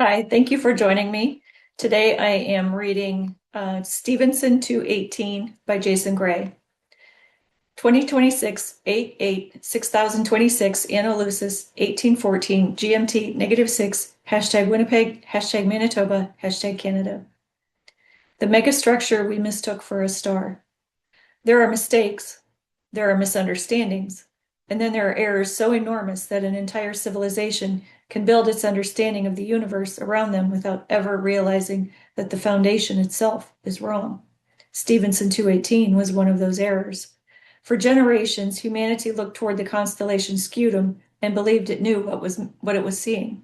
Hi, thank you for joining me. Today I am reading Stevenson 218 by Jason Gray. 2026, 8 6026, Analusis, 1814, GMT, -6, #Winnipeg, #Manitoba, #Canada. The megastructure we mistook for a star. There are mistakes, there are misunderstandings, and then there are errors so enormous that an entire civilization can build its understanding of the universe around them without ever realizing that the foundation itself is wrong. Stevenson 218 was one of those errors. For generations, humanity looked toward the constellation Scutum and believed it knew what it was seeing.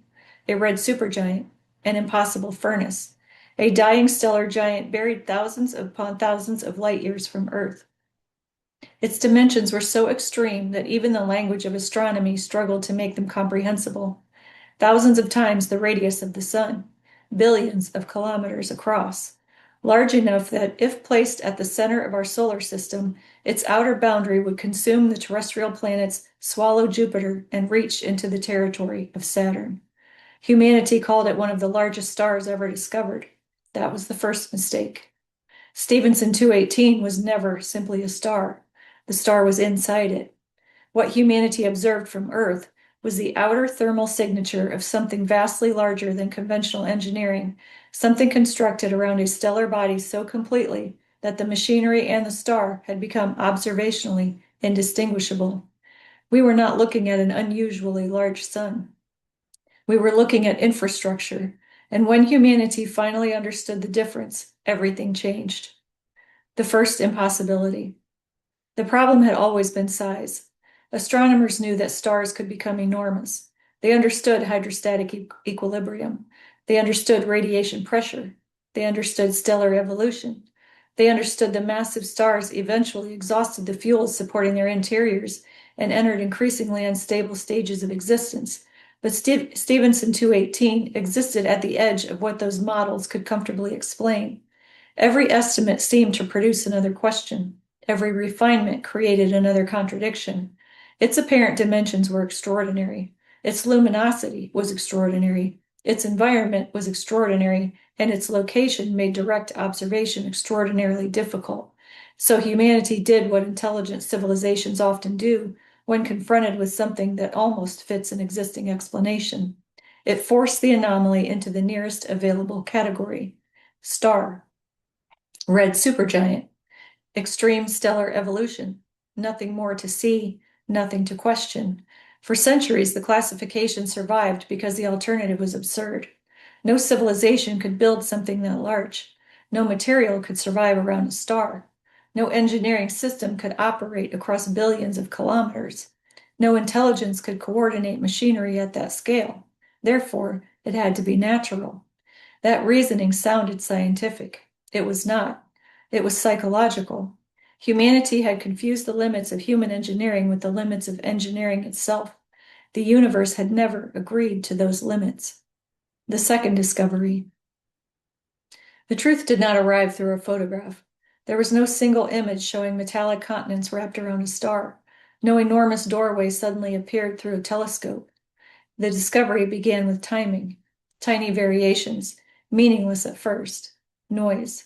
A red supergiant, an impossible furnace, a dying stellar giant buried thousands upon thousands of light years from Earth. Its dimensions were so extreme that even the language of astronomy struggled to make them comprehensible. Thousands of times the radius of the sun, billions of kilometers across, large enough that if placed at the center of our solar system, its outer boundary would consume the terrestrial planets, swallow Jupiter, and reach into the territory of Saturn. Humanity called it one of the largest stars ever discovered. That was the first mistake. Stevenson 218 was never simply a star. The star was inside it. What humanity observed from Earth was the outer thermal signature of something vastly larger than conventional engineering, something constructed around a stellar body so completely that the machinery and the star had become observationally indistinguishable. We were not looking at an unusually large sun. We were looking at infrastructure, and when humanity finally understood the difference, everything changed. The first impossibility. The problem had always been size. Astronomers knew that stars could become enormous. They understood hydrostatic equilibrium. They understood radiation pressure. They understood stellar evolution. They understood the massive stars eventually exhausted the fuels supporting their interiors and entered increasingly unstable stages of existence. But Stevenson 218 existed at the edge of what those models could comfortably explain. Every estimate seemed to produce another question. Every refinement created another contradiction. Its apparent dimensions were extraordinary. Its luminosity was extraordinary. Its environment was extraordinary, and its location made direct observation extraordinarily difficult. So humanity did what intelligent civilizations often do when confronted with something that almost fits an existing explanation. It forced the anomaly into the nearest available category. Star. Red supergiant. Extreme stellar evolution. Nothing more to see, nothing to question. For centuries, the classification survived because the alternative was absurd. No civilization could build something that large. No material could survive around a star. No engineering system could operate across billions of kilometers. No intelligence could coordinate machinery at that scale. Therefore, it had to be natural. That reasoning sounded scientific. It was not. It was psychological. Humanity had confused the limits of human engineering with the limits of engineering itself. The universe had never agreed to those limits. The second discovery. The truth did not arrive through a photograph. There was no single image showing metallic continents wrapped around a star. No enormous doorway suddenly appeared through a telescope. The discovery began with timing, tiny variations, meaningless at first, noise.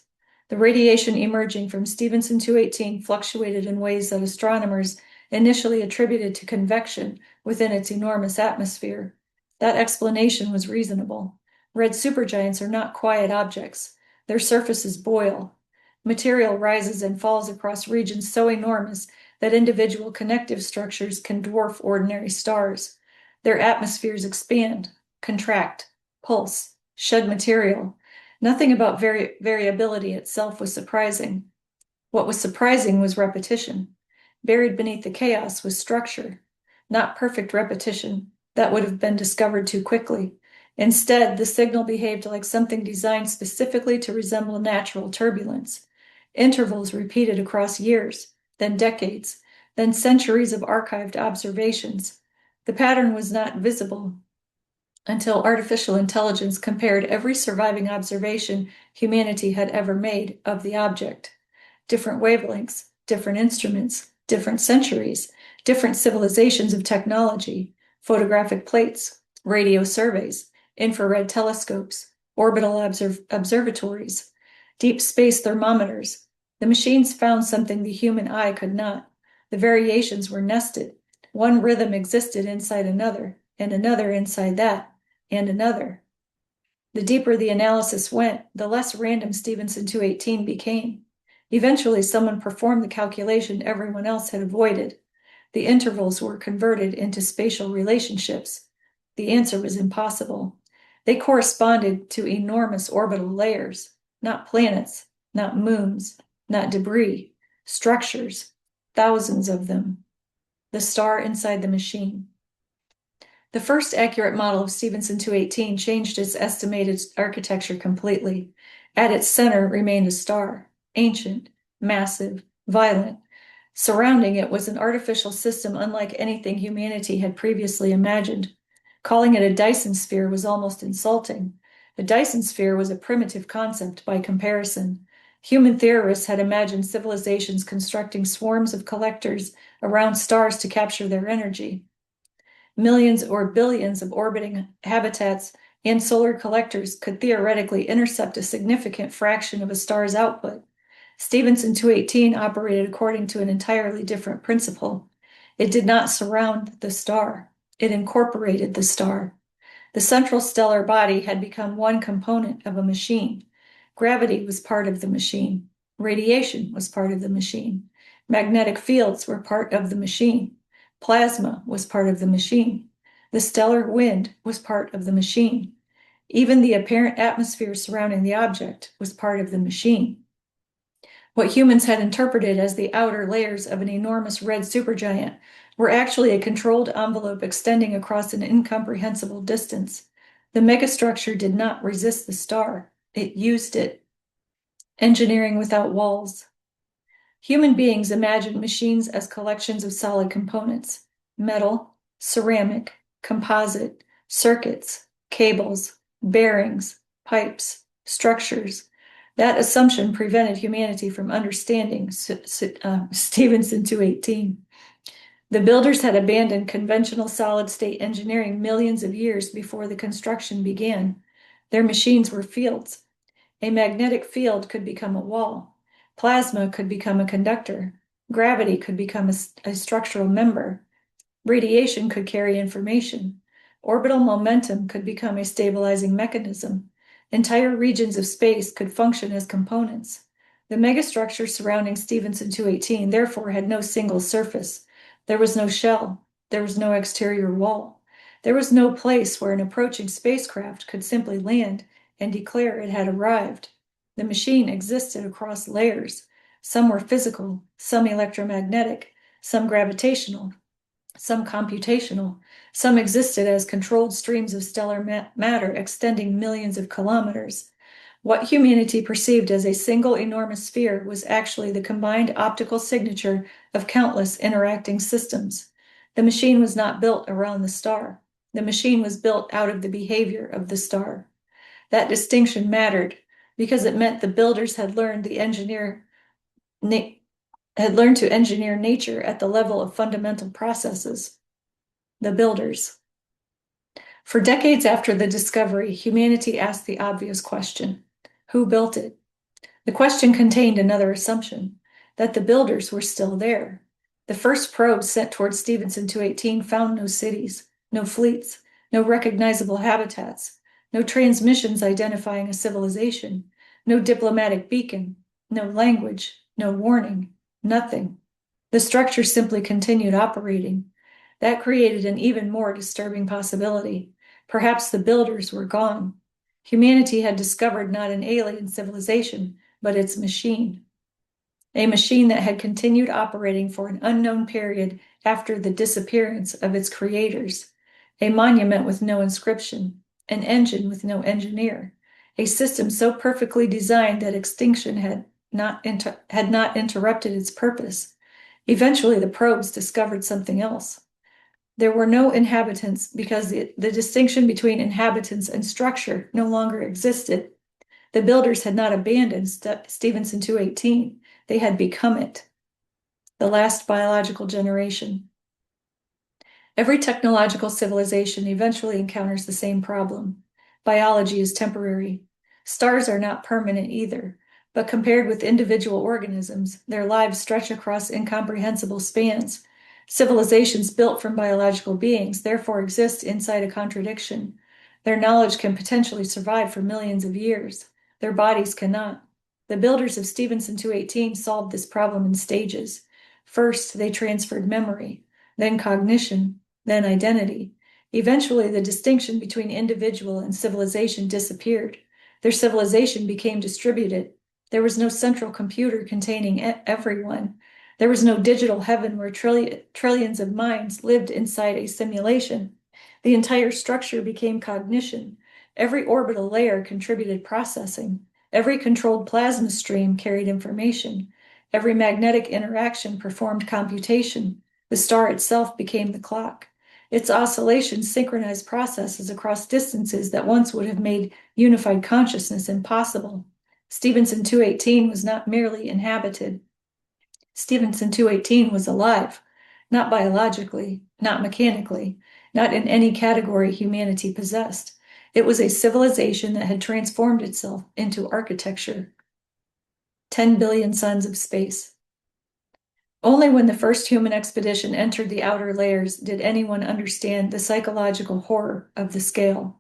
The radiation emerging from Stevenson 218 fluctuated in ways that astronomers initially attributed to convection within its enormous atmosphere. That explanation was reasonable. Red supergiants are not quiet objects. Their surfaces boil. Material rises and falls across regions so enormous that individual connective structures can dwarf ordinary stars. Their atmospheres expand, contract, pulse, shed material. Nothing about variability itself was surprising. What was surprising was repetition. Buried beneath the chaos was structure, not perfect repetition. That would have been discovered too quickly. Instead, the signal behaved like something designed specifically to resemble natural turbulence. Intervals repeated across years, then decades, then centuries of archived observations. The pattern was not visible until artificial intelligence compared every surviving observation humanity had ever made of the object. Different wavelengths, different instruments, different centuries, different civilizations of technology, photographic plates, radio surveys, infrared telescopes, orbital observatories, deep space thermometers. The machines found something the human eye could not. The variations were nested. One rhythm existed inside another, and another inside that, and another. The deeper the analysis went, the less random Stephenson 218 became. Eventually, someone performed the calculation everyone else had avoided. The intervals were converted into spatial relationships. The answer was impossible. They corresponded to enormous orbital layers, not planets, not moons, not debris, structures, thousands of them. The star inside the machine. The first accurate model of Stephenson 218 changed its estimated architecture completely. At its center remained a star, ancient, massive, violent. Surrounding it was an artificial system unlike anything humanity had previously imagined. Calling it a Dyson sphere was almost insulting. A Dyson sphere was a primitive concept by comparison. Human theorists had imagined civilizations constructing swarms of collectors around stars to capture their energy. Millions or billions of orbiting habitats and solar collectors could theoretically intercept a significant fraction of a star's output. Stephenson 218 operated according to an entirely different principle. It did not surround the star. It incorporated the star. The central stellar body had become one component of a machine. Gravity was part of the machine. Radiation was part of the machine. Magnetic fields were part of the machine. Plasma was part of the machine. The stellar wind was part of the machine. Even the apparent atmosphere surrounding the object was part of the machine. What humans had interpreted as the outer layers of an enormous red supergiant were actually a controlled envelope extending across an incomprehensible distance. The megastructure did not resist the star. It used it. Engineering without walls. Human beings imagined machines as collections of solid components: metal, ceramic, composite, circuits, cables, bearings, pipes, structures. That assumption prevented humanity from understanding Stephenson 218. The builders had abandoned conventional solid-state engineering millions of years before the construction began. Their machines were fields. A magnetic field could become a wall. Plasma could become a conductor. Gravity could become a structural member. Radiation could carry information. Orbital momentum could become a stabilizing mechanism. Entire regions of space could function as components. The megastructure surrounding Stephenson 218 therefore had no single surface. There was no shell. There was no exterior wall. There was no place where an approaching spacecraft could simply land and declare it had arrived. The machine existed across layers. Some were physical, some electromagnetic, some gravitational, some computational. Some existed as controlled streams of stellar matter extending millions of kilometers. What humanity perceived as a single enormous sphere was actually the combined optical signature of countless interacting systems. The machine was not built around the star. The machine was built out of the behavior of the star. That distinction mattered because it meant the builders had learned to engineer nature at the level of fundamental processes. The builders. For decades after the discovery, humanity asked the obvious question: who built it? The question contained another assumption, that the builders were still there. The first probes sent toward Stephenson 218 found no cities, no fleets, no recognizable habitats, no transmissions identifying a civilization, no diplomatic beacon, no language, no warning, nothing. The structure simply continued operating. That created an even more disturbing possibility. Perhaps the builders were gone. Humanity had discovered not an alien civilization, but its machine. A machine that had continued operating for an unknown period after the disappearance of its creators. A monument with no inscription, an engine with no engineer, a system so perfectly designed that extinction had not interrupted its purpose. Eventually, the probes discovered something else. There were no inhabitants because the distinction between inhabitants and structure no longer existed. The builders had not abandoned Stephenson 218. They had become it. The last biological generation. Every technological civilization eventually encounters the same problem. Biology is temporary. Stars are not permanent either, but compared with individual organisms, their lives stretch across incomprehensible spans. Civilizations built from biological beings therefore exist inside a contradiction. Their knowledge can potentially survive for millions of years. Their bodies cannot. The builders of Stephenson 218 solved this problem in stages. First, they transferred memory, then cognition, then identity. Eventually, the distinction between individual and civilization disappeared. Their civilization became distributed. There was no central computer containing everyone. There was no digital heaven where trillions of minds lived inside a simulation. The entire structure became cognition. Every orbital layer contributed processing. Every controlled plasma stream carried information. Every magnetic interaction performed computation. The star itself became the clock. Its oscillations synchronized processes across distances that once would have made unified consciousness impossible. Stephenson 218 was not merely inhabited. Stephenson 218 was alive, not biologically, not mechanically, not in any category humanity possessed. It was a civilization that had transformed itself into architecture. 10 billion suns of space. Only when the first human expedition entered the outer layers did anyone understand the psychological horror of the scale.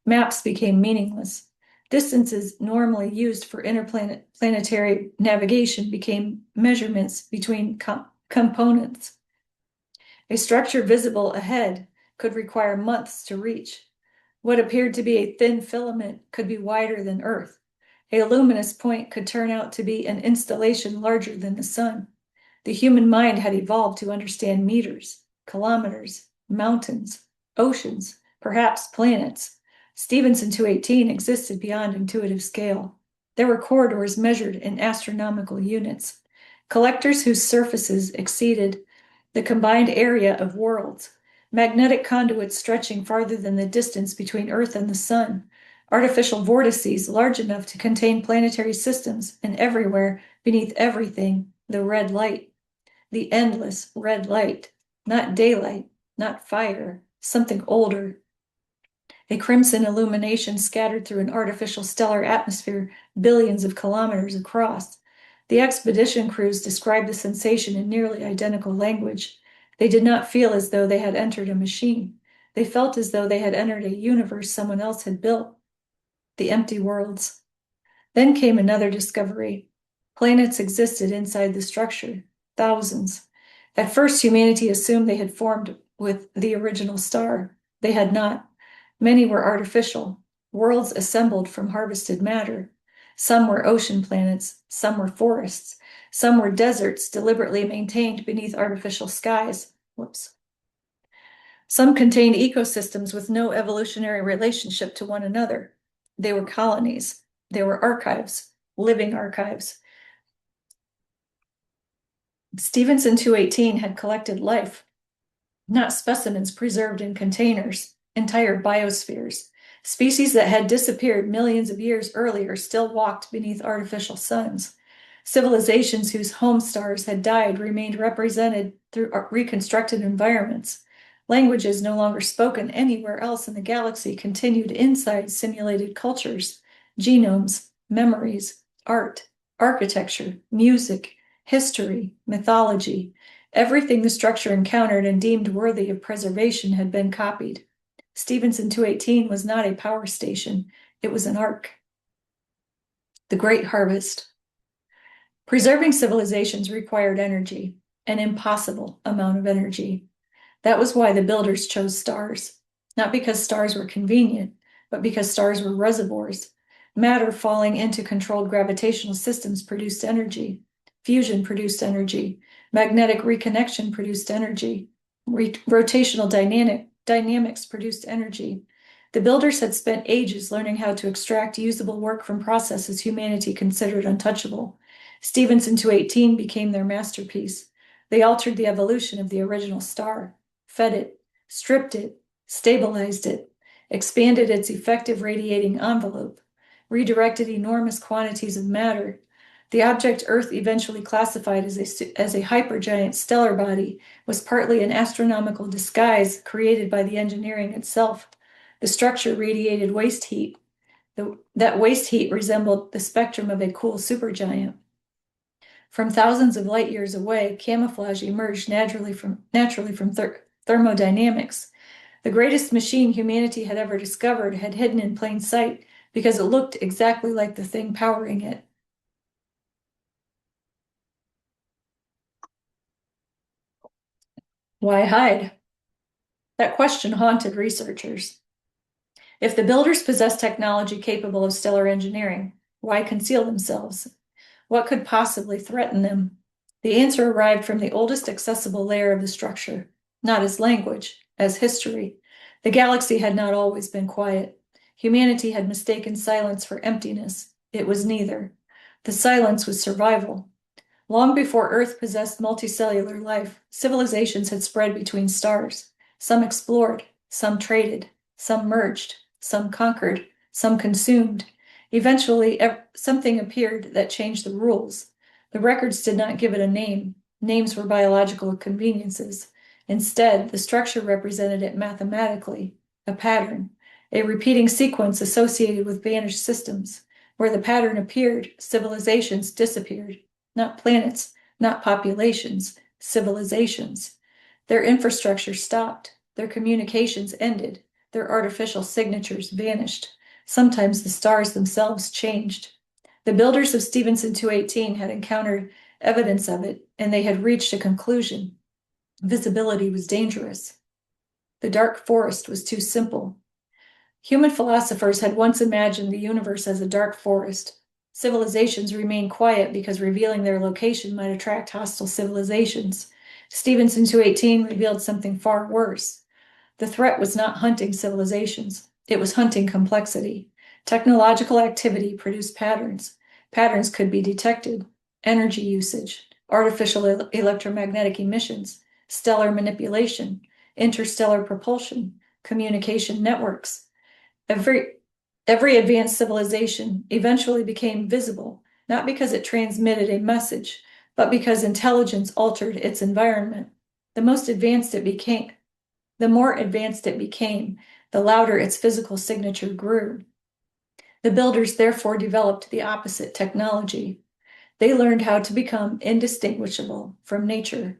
Maps became meaningless. Distances normally used for interplanetary navigation became measurements between components. A structure visible ahead could require months to reach. What appeared to be a thin filament could be wider than Earth. A luminous point could turn out to be an installation larger than the sun. The human mind had evolved to understand meters, kilometers, mountains, oceans, perhaps planets. Stephenson 218 existed beyond intuitive scale. There were corridors measured in astronomical units, collectors whose surfaces exceeded the combined area of worlds, magnetic conduits stretching farther than the distance between Earth and the sun, artificial vortices large enough to contain planetary systems, and everywhere, beneath everything, the red light. The endless red light, not daylight, not fire, something older. A crimson illumination scattered through an artificial stellar atmosphere billions of kilometers across. The expedition crews described the sensation in nearly identical language. They did not feel as though they had entered a machine. They felt as though they had entered a universe someone else had built. The empty worlds. Then came another discovery. Planets existed inside the structure. Thousands. At first, humanity assumed they had formed with the original star. They had not. Many were artificial, worlds assembled from harvested matter. Some were ocean planets, some were forests, some were deserts deliberately maintained beneath artificial skies. Some contained ecosystems with no evolutionary relationship to one another. They were colonies. They were archives, living archives. Stephenson 218 had collected life, not specimens preserved in containers, entire biospheres. Species that had disappeared millions of years earlier still walked beneath artificial suns. Civilizations whose home stars had died remained represented through reconstructed environments. Languages no longer spoken anywhere else in the galaxy continued inside simulated cultures, genomes, memories, art, architecture, music, history, mythology. Everything the structure encountered and deemed worthy of preservation had been copied. Stephenson 218 was not a power station. It was an ark. The Great Harvest. Preserving civilizations required energy, an impossible amount of energy. That was why the builders chose stars, not because stars were convenient, but because stars were reservoirs. Matter falling into controlled gravitational systems produced energy. Fusion produced energy. Magnetic reconnection produced energy. Rotational dynamics produced energy. The builders had spent ages learning how to extract usable work from processes humanity considered untouchable. Stephenson 218 became their masterpiece. They altered the evolution of the original star, fed it, stripped it, stabilized it, expanded its effective radiating envelope, redirected enormous quantities of matter. The object Earth eventually classified as a hypergiant stellar body was partly an astronomical disguise created by the engineering itself. The structure radiated waste heat. That waste heat resembled the spectrum of a cool supergiant. From thousands of light years away, camouflage emerged naturally from thermodynamics. The greatest machine humanity had ever discovered had hidden in plain sight because it looked exactly like the thing powering it. Why hide? That question haunted researchers. If the builders possessed technology capable of stellar engineering, why conceal themselves? What could possibly threaten them? The answer arrived from the oldest accessible layer of the structure, not as language, as history. The galaxy had not always been quiet. Humanity had mistaken silence for emptiness. It was neither. The silence was survival. Long before Earth possessed multicellular life, civilizations had spread between stars. Some explored, some traded, some merged, some conquered, some consumed. Eventually, something appeared that changed the rules. The records did not give it a name. Names were biological conveniences. Instead, the structure represented it mathematically, a pattern, a repeating sequence associated with vanished systems. Where the pattern appeared, civilizations disappeared. Not planets, not populations, civilizations. Their infrastructure stopped. Their communications ended. Their artificial signatures vanished. Sometimes the stars themselves changed. The builders of Stephenson 218 had encountered evidence of it, and they had reached a conclusion. Visibility was dangerous. The dark forest was too simple. Human philosophers had once imagined the universe as a dark forest. Civilizations remained quiet because revealing their location might attract hostile civilizations. Stephenson 218 revealed something far worse. The threat was not hunting civilizations. It was hunting complexity. Technological activity produced patterns. Patterns could be detected. Energy usage, artificial electromagnetic emissions, stellar manipulation, interstellar propulsion, communication networks. Every advanced civilization eventually became visible, not because it transmitted a message, but because intelligence altered its environment. The more advanced it became, the louder its physical signature grew. The builders therefore developed the opposite technology. They learned how to become indistinguishable from nature.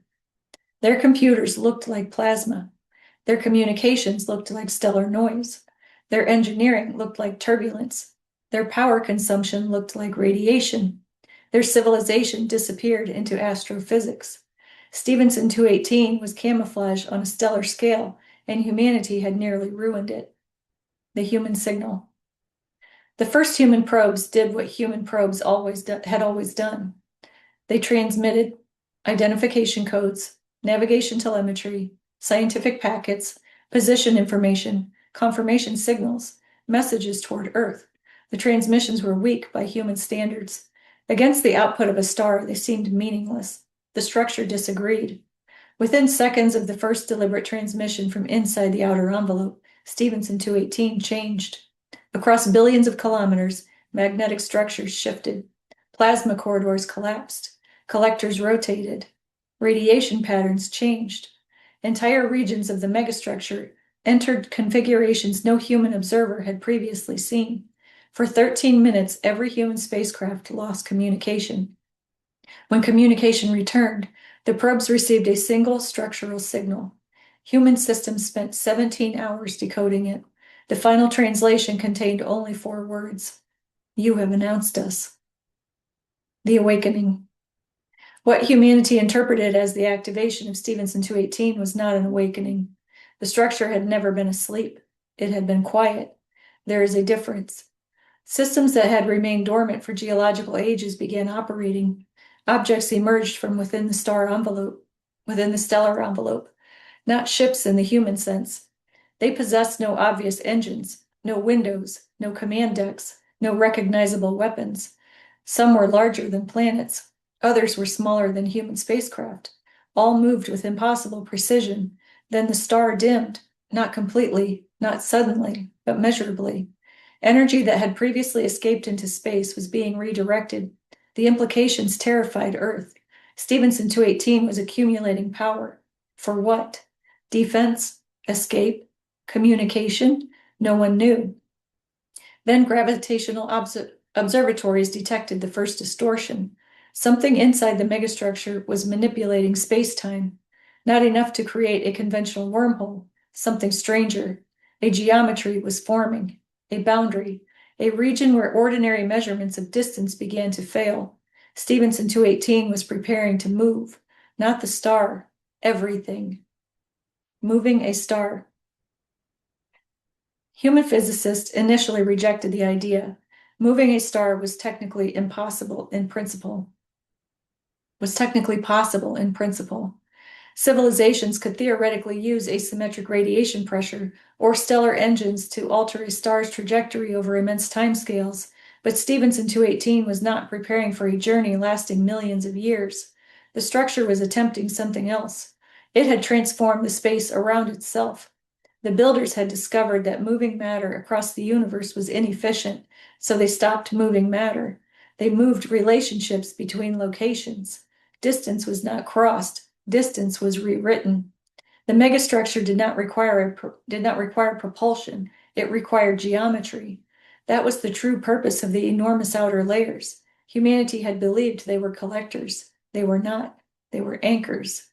Their computers looked like plasma. Their communications looked like stellar noise. Their engineering looked like turbulence. Their power consumption looked like radiation. Their civilization disappeared into astrophysics. Stephenson 218 was camouflaged on a stellar scale, and humanity had nearly ruined it. The human signal. The first human probes did what human probes had always done. They transmitted identification codes, navigation telemetry, scientific packets, position information, confirmation signals, messages toward Earth. The transmissions were weak by human standards. Against the output of a star, they seemed meaningless. The structure disagreed. Within seconds of the first deliberate transmission from inside the outer envelope, Stephenson 218 changed. Across billions of kilometers, magnetic structures shifted. Plasma corridors collapsed. Collectors rotated. Radiation patterns changed. Entire regions of the megastructure entered configurations no human observer had previously seen. For 13 minutes, every human spacecraft lost communication. When communication returned, the probes received a single structural signal. Human systems spent 17 hours decoding it. The final translation contained only 4 words. You have announced us. The awakening. What humanity interpreted as the activation of Stephenson 218 was not an awakening. The structure had never been asleep. It had been quiet. There is a difference. Systems that had remained dormant for geological ages began operating. Objects emerged from within the stellar envelope, not ships in the human sense. They possessed no obvious engines, no windows, no command decks, no recognizable weapons. Some were larger than planets. Others were smaller than human spacecraft. All moved with impossible precision. Then the star dimmed, not completely, not suddenly, but measurably. Energy that had previously escaped into space was being redirected. The implications terrified Earth. Stephenson 218 was accumulating power. For what? Defense? Escape? Communication? No one knew. Then gravitational observatories detected the first distortion. Something inside the megastructure was manipulating space-time. Not enough to create a conventional wormhole, something stranger. A geometry was forming, a boundary, a region where ordinary measurements of distance began to fail. Stephenson 218 was preparing to move, not the star, everything. Moving a star. Human physicists initially rejected the idea. Moving a star was technically possible in principle. Civilizations could theoretically use asymmetric radiation pressure or stellar engines to alter a star's trajectory over immense timescales, but Stephenson 218 was not preparing for a journey lasting millions of years. The structure was attempting something else. It had transformed the space around itself. The builders had discovered that moving matter across the universe was inefficient, so they stopped moving matter. They moved relationships between locations. Distance was not crossed. Distance was rewritten. The megastructure did not require propulsion. It required geometry. That was the true purpose of the enormous outer layers. Humanity had believed they were collectors. They were not. They were anchors.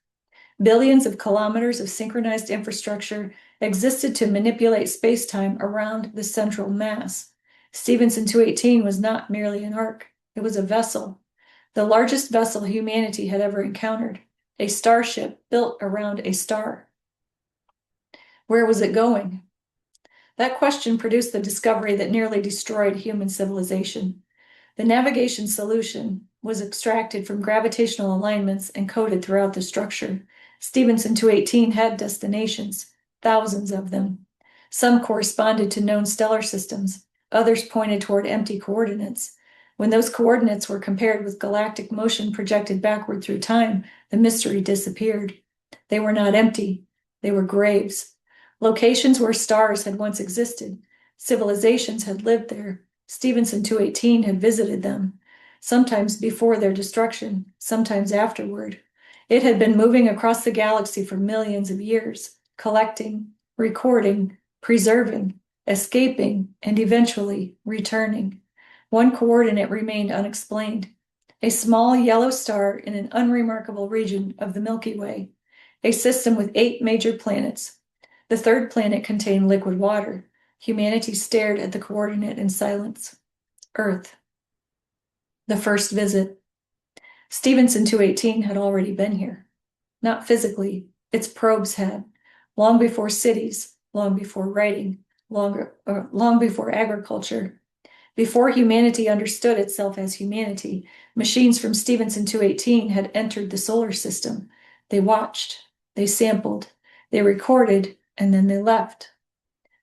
Billions of kilometers of synchronized infrastructure existed to manipulate space-time around the central mass. Stephenson 218 was not merely an ark. It was a vessel. The largest vessel humanity had ever encountered. A starship built around a star. Where was it going? That question produced the discovery that nearly destroyed human civilization. The navigation solution was extracted from gravitational alignments and coded throughout the structure. Stephenson 218 had destinations, thousands of them. Some corresponded to known stellar systems. Others pointed toward empty coordinates. When those coordinates were compared with galactic motion projected backward through time, the mystery disappeared. They were not empty. They were graves. Locations where stars had once existed. Civilizations had lived there. Stephenson 218 had visited them, sometimes before their destruction, sometimes afterward. It had been moving across the galaxy for millions of years, collecting, recording, preserving, escaping, and eventually returning. One coordinate remained unexplained. A small yellow star in an unremarkable region of the Milky Way. A system with 8 major planets. The third planet contained liquid water. Humanity stared at the coordinate in silence. Earth. The first visit. Stephenson 218 had already been here. Not physically, its probes had. Long before cities, long before writing, long before agriculture. Before humanity understood itself as humanity, machines from Stephenson 218 had entered the solar system. They watched, they sampled, they recorded, and then they left.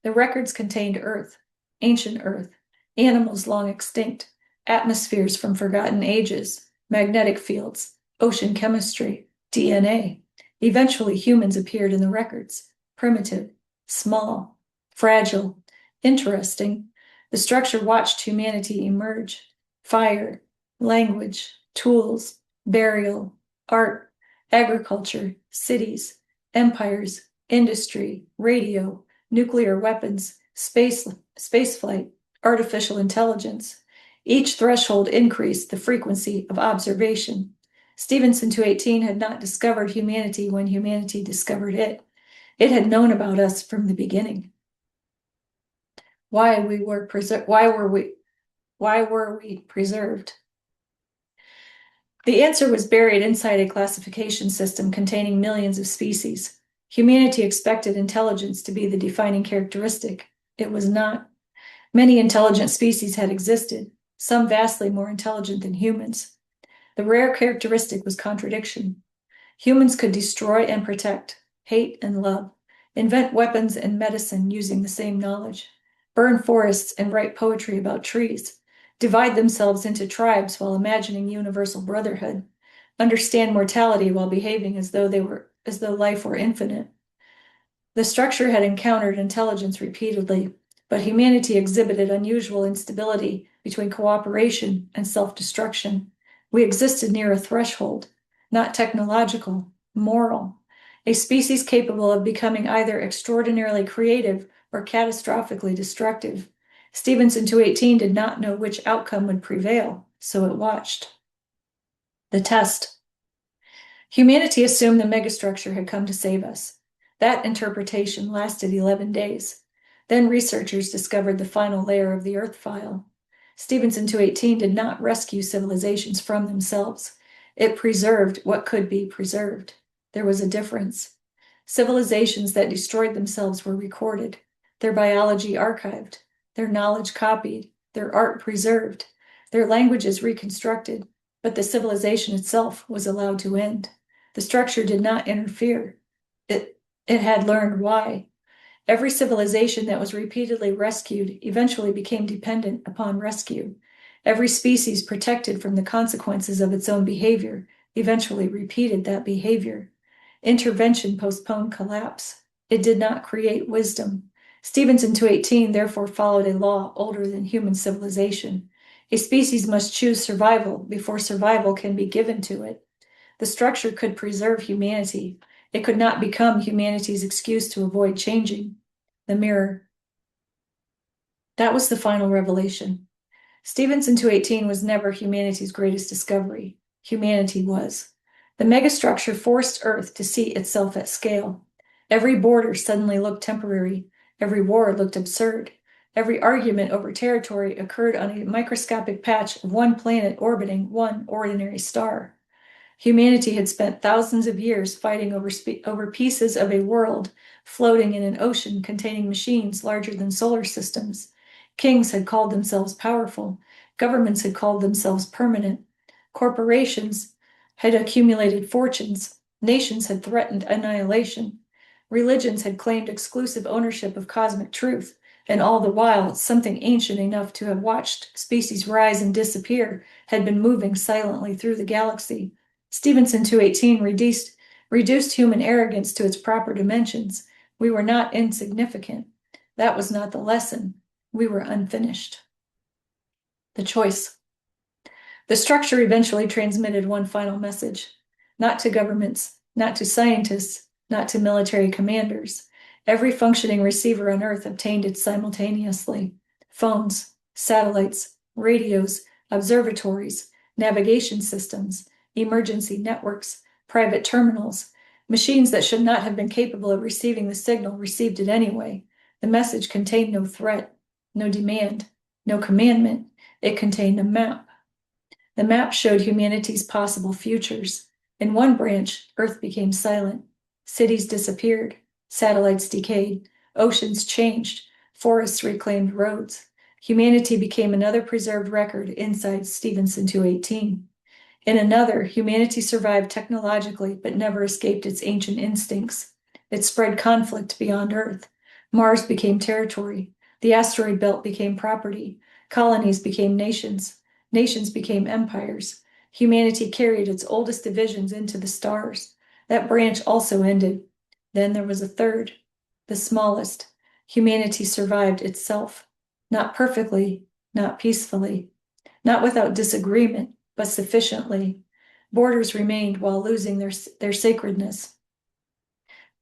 The records contained Earth, ancient Earth, animals long extinct, atmospheres from forgotten ages, magnetic fields, ocean chemistry, DNA. Eventually, humans appeared in the records, primitive, small, fragile, interesting. The structure watched humanity emerge. Fire, language, tools, burial, art, agriculture, cities, empires, industry, radio, nuclear weapons, spaceflight, artificial intelligence. Each threshold increased the frequency of observation. Stephenson 218 had not discovered humanity when humanity discovered it. It had known about us from the beginning. Why were we preserved? The answer was buried inside a classification system containing millions of species. Humanity expected intelligence to be the defining characteristic. It was not. Many intelligent species had existed, some vastly more intelligent than humans. The rare characteristic was contradiction. Humans could destroy and protect, hate and love, invent weapons and medicine using the same knowledge, burn forests and write poetry about trees, divide themselves into tribes while imagining universal brotherhood, understand mortality while behaving as though life were infinite. The structure had encountered intelligence repeatedly, but humanity exhibited unusual instability between cooperation and self-destruction. We existed near a threshold, not technological, moral, a species capable of becoming either extraordinarily creative or catastrophically destructive. Stephenson 218 did not know which outcome would prevail, so it watched. The test. Humanity assumed the megastructure had come to save us. That interpretation lasted 11 days. Then researchers discovered the final layer of the Earth file. Stephenson 218 did not rescue civilizations from themselves. It preserved what could be preserved. There was a difference. Civilizations that destroyed themselves were recorded, their biology archived, their knowledge copied, their art preserved, their languages reconstructed, but the civilization itself was allowed to end. The structure did not interfere. It had learned why. Every civilization that was repeatedly rescued eventually became dependent upon rescue. Every species protected from the consequences of its own behavior eventually repeated that behavior. Intervention postponed collapse. It did not create wisdom. Stephenson 218 therefore followed a law older than human civilization. A species must choose survival before survival can be given to it. The structure could preserve humanity. It could not become humanity's excuse to avoid changing. The mirror. That was the final revelation. Stephenson 218 was never humanity's greatest discovery. Humanity was. The megastructure forced Earth to see itself at scale. Every border suddenly looked temporary. Every war looked absurd. Every argument over territory occurred on a microscopic patch of one planet orbiting one ordinary star. Humanity had spent thousands of years fighting over pieces of a world floating in an ocean containing machines larger than solar systems. Kings had called themselves powerful. Governments had called themselves permanent. Corporations had accumulated fortunes. Nations had threatened annihilation. Religions had claimed exclusive ownership of cosmic truth, and all the while, something ancient enough to have watched species rise and disappear had been moving silently through the galaxy. Stephenson 218 reduced human arrogance to its proper dimensions. We were not insignificant. That was not the lesson. We were unfinished. The choice. The structure eventually transmitted one final message, not to governments, not to scientists, not to military commanders. Every functioning receiver on Earth obtained it simultaneously. Phones, satellites, radios, observatories, navigation systems, emergency networks, private terminals. Machines that should not have been capable of receiving the signal received it anyway. The message contained no threat, no demand, no commandment. It contained a map. The map showed humanity's possible futures. In one branch, Earth became silent. Cities disappeared. Satellites decayed. Oceans changed. Forests reclaimed roads. Humanity became another preserved record inside Stephenson 218. In another, humanity survived technologically but never escaped its ancient instincts. It spread conflict beyond Earth. Mars became territory. The asteroid belt became property. Colonies became nations. Nations became empires. Humanity carried its oldest divisions into the stars. That branch also ended. Then there was a third, the smallest. Humanity survived itself. Not perfectly, not peacefully, not without disagreement, but sufficiently. Borders remained while losing their sacredness.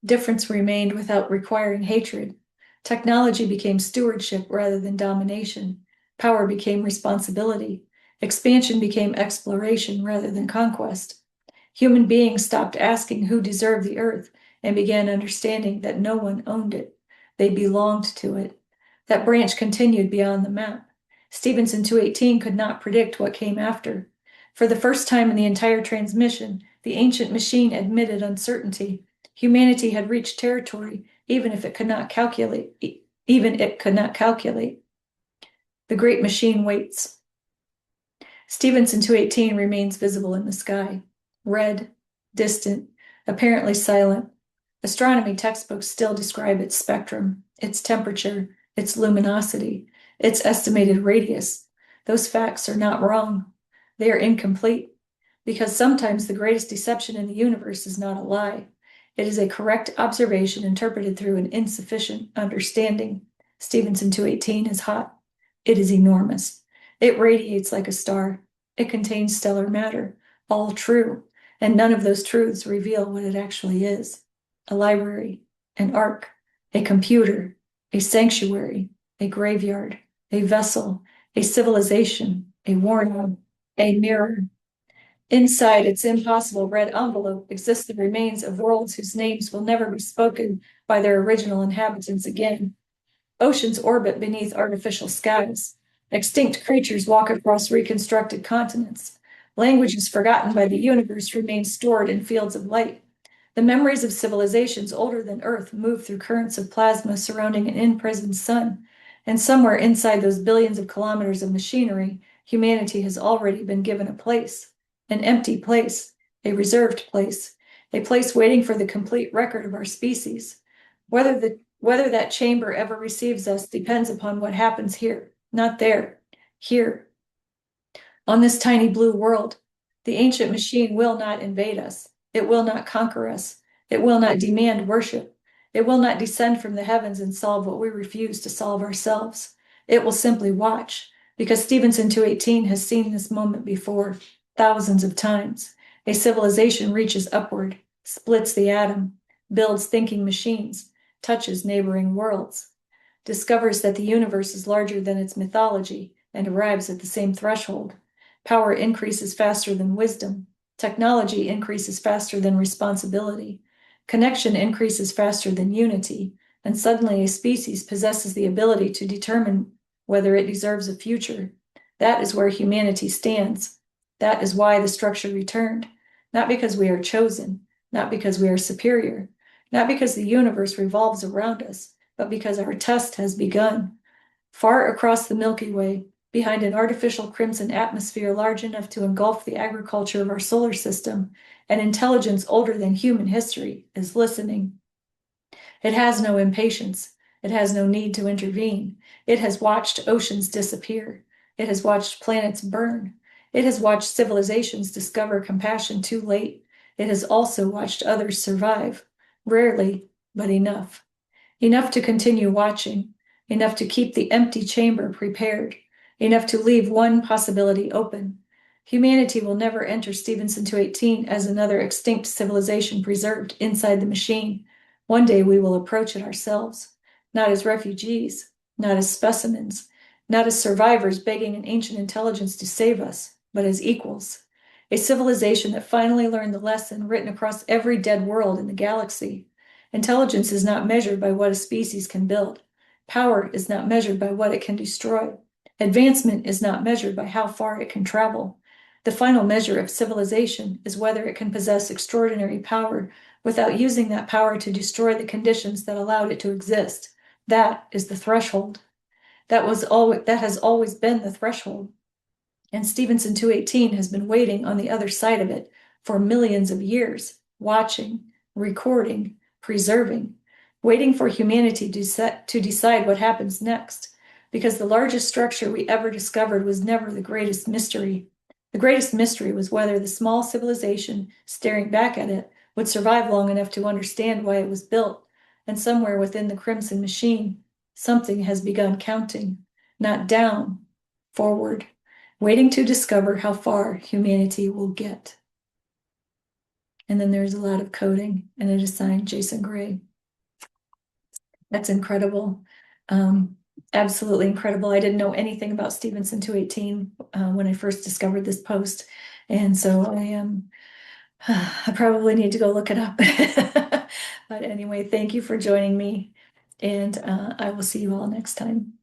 Difference remained without requiring hatred. Technology became stewardship rather than domination. Power became responsibility. Expansion became exploration rather than conquest. Human beings stopped asking who deserved the earth and began understanding that no one owned it. They belonged to it. That branch continued beyond the map. Stephenson 218 could not predict what came after. For the first time in the entire transmission, the ancient machine admitted uncertainty. Humanity had reached territory, even it could not calculate. The great machine waits. Stephenson 218 remains visible in the sky, red, distant, apparently silent. Astronomy textbooks still describe its spectrum, its temperature, its luminosity, its estimated radius. Those facts are not wrong. They are incomplete, because sometimes the greatest deception in the universe is not a lie. It is a correct observation interpreted through an insufficient understanding. Stephenson 218 is hot. It is enormous. It radiates like a star. It contains stellar matter, all true, and none of those truths reveal what it actually is. A library, an ark, a computer, a sanctuary, a graveyard, a vessel, a civilization, a warning, a mirror. Inside its impossible red envelope exist the remains of worlds whose names will never be spoken by their original inhabitants again. Oceans orbit beneath artificial skies. Extinct creatures walk across reconstructed continents. Languages forgotten by the universe remain stored in fields of light. The memories of civilizations older than Earth move through currents of plasma surrounding an imprisoned sun. And somewhere inside those billions of kilometers of machinery, humanity has already been given a place. An empty place, a reserved place, a place waiting for the complete record of our species. Whether that chamber ever receives us depends upon what happens here, not there, here. On this tiny blue world, the ancient machine will not invade us. It will not conquer us. It will not demand worship. It will not descend from the heavens and solve what we refuse to solve ourselves. It will simply watch, because Stevenson 218 has seen this moment before, thousands of times. A civilization reaches upward, splits the atom, builds thinking machines, touches neighboring worlds, discovers that the universe is larger than its mythology, and arrives at the same threshold. Power increases faster than wisdom. Technology increases faster than responsibility. Connection increases faster than unity. And suddenly a species possesses the ability to determine whether it deserves a future. That is where humanity stands. That is why the structure returned. Not because we are chosen, not because we are superior, not because the universe revolves around us, but because our test has begun. Far across the Milky Way, behind an artificial crimson atmosphere large enough to engulf the agriculture of our solar system, an intelligence older than human history is listening. It has no impatience. It has no need to intervene. It has watched oceans disappear. It has watched planets burn. It has watched civilizations discover compassion too late. It has also watched others survive. Rarely, but enough. Enough to continue watching. Enough to keep the empty chamber prepared. Enough to leave one possibility open. Humanity will never enter Stevenson 218 as another extinct civilization preserved inside the machine. One day we will approach it ourselves, not as refugees, not as specimens, not as survivors begging an ancient intelligence to save us, but as equals. A civilization that finally learned the lesson written across every dead world in the galaxy. Intelligence is not measured by what a species can build. Power is not measured by what it can destroy. Advancement is not measured by how far it can travel. The final measure of civilization is whether it can possess extraordinary power without using that power to destroy the conditions that allowed it to exist. That is the threshold. That has always been the threshold. And Stevenson 218 has been waiting on the other side of it for millions of years, watching, recording, preserving, waiting for humanity to decide what happens next. Because the largest structure we ever discovered was never the greatest mystery. The greatest mystery was whether the small civilization staring back at it would survive long enough to understand why it was built. And somewhere within the crimson machine, something has begun counting, not down, forward, waiting to discover how far humanity will get. And then there's a lot of coding, and it is signed Jason Gray. That's incredible. Absolutely incredible. I didn't know anything about Stevenson 218 when I first discovered this post. And so I probably need to go look it up. But anyway, thank you for joining me. And I will see you all next time.